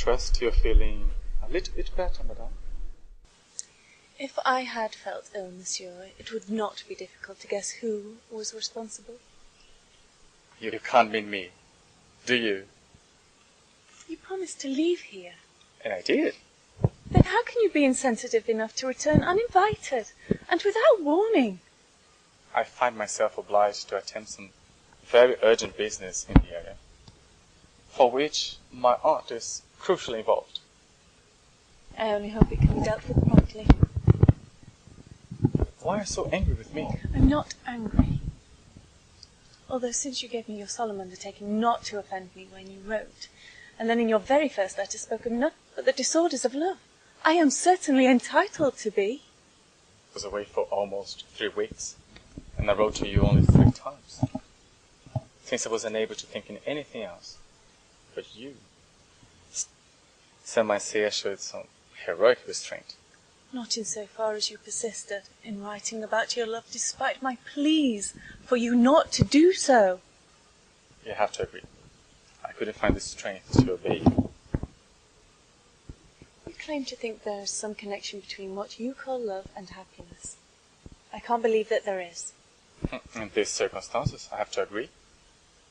trust you're feeling a little bit better, madame. If I had felt ill, monsieur, it would not be difficult to guess who was responsible. You can't mean me, do you? You promised to leave here. And I did. Then how can you be insensitive enough to return uninvited and without warning? I find myself obliged to attend some very urgent business in the area, for which my aunt is crucially involved. I only hope it can be dealt with promptly. Why are you so angry with me? I'm not angry. Although since you gave me your solemn undertaking not to offend me when you wrote, and then in your very first letter spoke of nothing but the disorders of love, I am certainly entitled to be. I was away for almost 3 weeks, and I wrote to you only 3 times, since I was unable to think in anything else. But you, some might say I showed some heroic restraint. Not in so far as you persisted in writing about your love despite my pleas for you not to do so. You have to agree. I couldn't find the strength to obey you. You claim to think there is some connection between what you call love and happiness. I can't believe that there is. In these circumstances, I have to agree.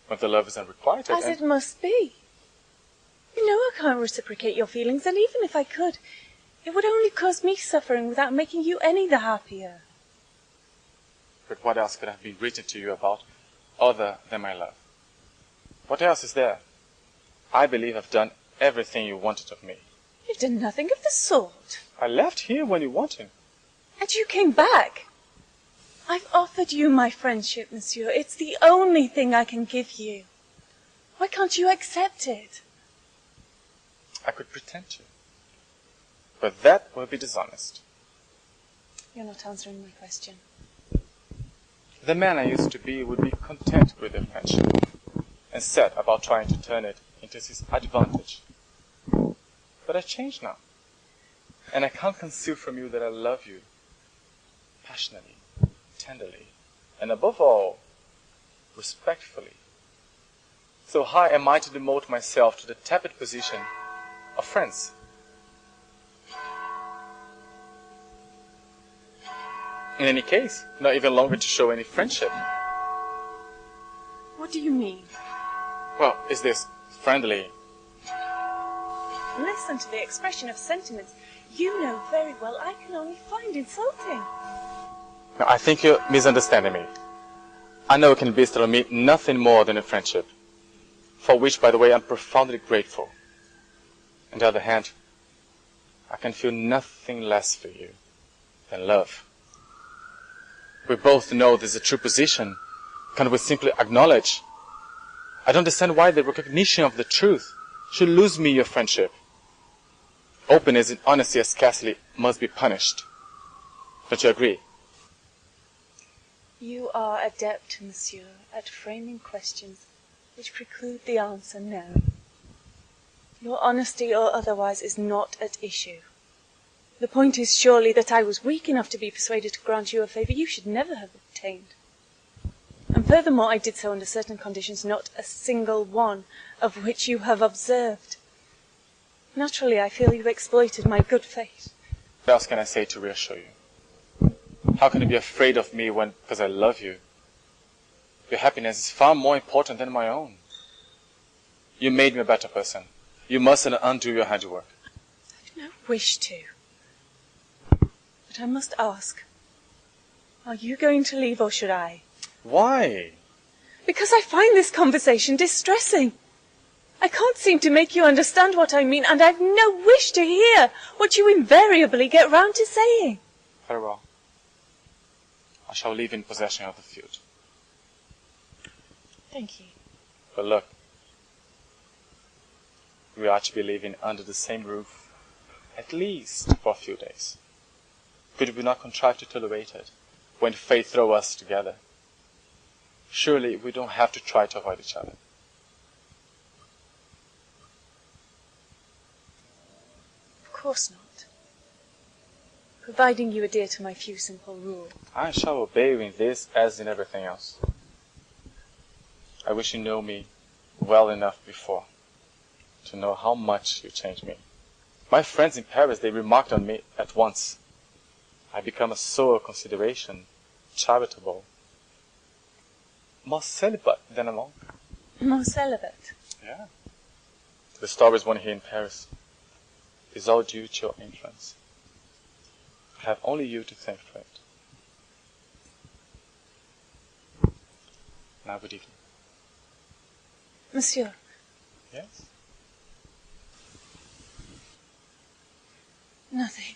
When the love is unrequited, As it must be. You know I can't reciprocate your feelings, and even if I could, it would only cause me suffering without making you any the happier. But what else could have been written to you about other than my love? What else is there? I believe I've done everything you wanted of me. You've done nothing of the sort. I left here when you wanted. And you came back. I've offered you my friendship, monsieur. It's the only thing I can give you. Why can't you accept it? I could pretend to. But that would be dishonest. You're not answering my question. The man I used to be would be content with their friendship and set about trying to turn it into his advantage. But I changed now, and I can't conceal from you that I love you passionately, tenderly, and above all, respectfully. So how am I to demote myself to the tepid position of friends? In any case, not even longer to show any friendship. What do you mean? Well, is this friendly? Listen to the expression of sentiments you know very well I can only find insulting. No, I think you're misunderstanding me. I know it can bestow on me nothing more than a friendship, for which, by the way, I'm profoundly grateful. On the other hand, I can feel nothing less for you than love. We both know this is a true position. Can we simply acknowledge? I don't understand why the recognition of the truth should lose me your friendship. Openness and honesty scarcely must be punished. Don't you agree? You are adept, monsieur, at framing questions which preclude the answer now. Your honesty or otherwise is not at issue. The point is surely that I was weak enough to be persuaded to grant you a favour you should never have obtained. And furthermore, I did so under certain conditions, not a single one of which you have observed. Naturally, I feel you exploited my good faith. What else can I say to reassure you? How can you be afraid of me when, because I love you? Your happiness is far more important than my own. You made me a better person. You mustn't undo your handiwork. I've no wish to. But I must ask, are you going to leave or should I? Why? Because I find this conversation distressing. I can't seem to make you understand what I mean, and I've no wish to hear what you invariably get round to saying. Very well. I shall leave in possession of the field. Thank you. But look, we are to be living under the same roof, at least for a few days. Could we not contrive to tolerate it when fate throws us together? Surely we don't have to try to avoid each other. Of course not. Providing you adhere to my few simple rules. I shall obey you in this as in everything else. I wish you knew me well enough before to know how much you changed me. My friends in Paris, they remarked on me at once. I become a soul of consideration, charitable, more celibate than a monk. More celibate? Yeah. The stories won here in Paris is all due to your influence. I have only you to thank for it. Now good evening. Monsieur. Yes? Nothing.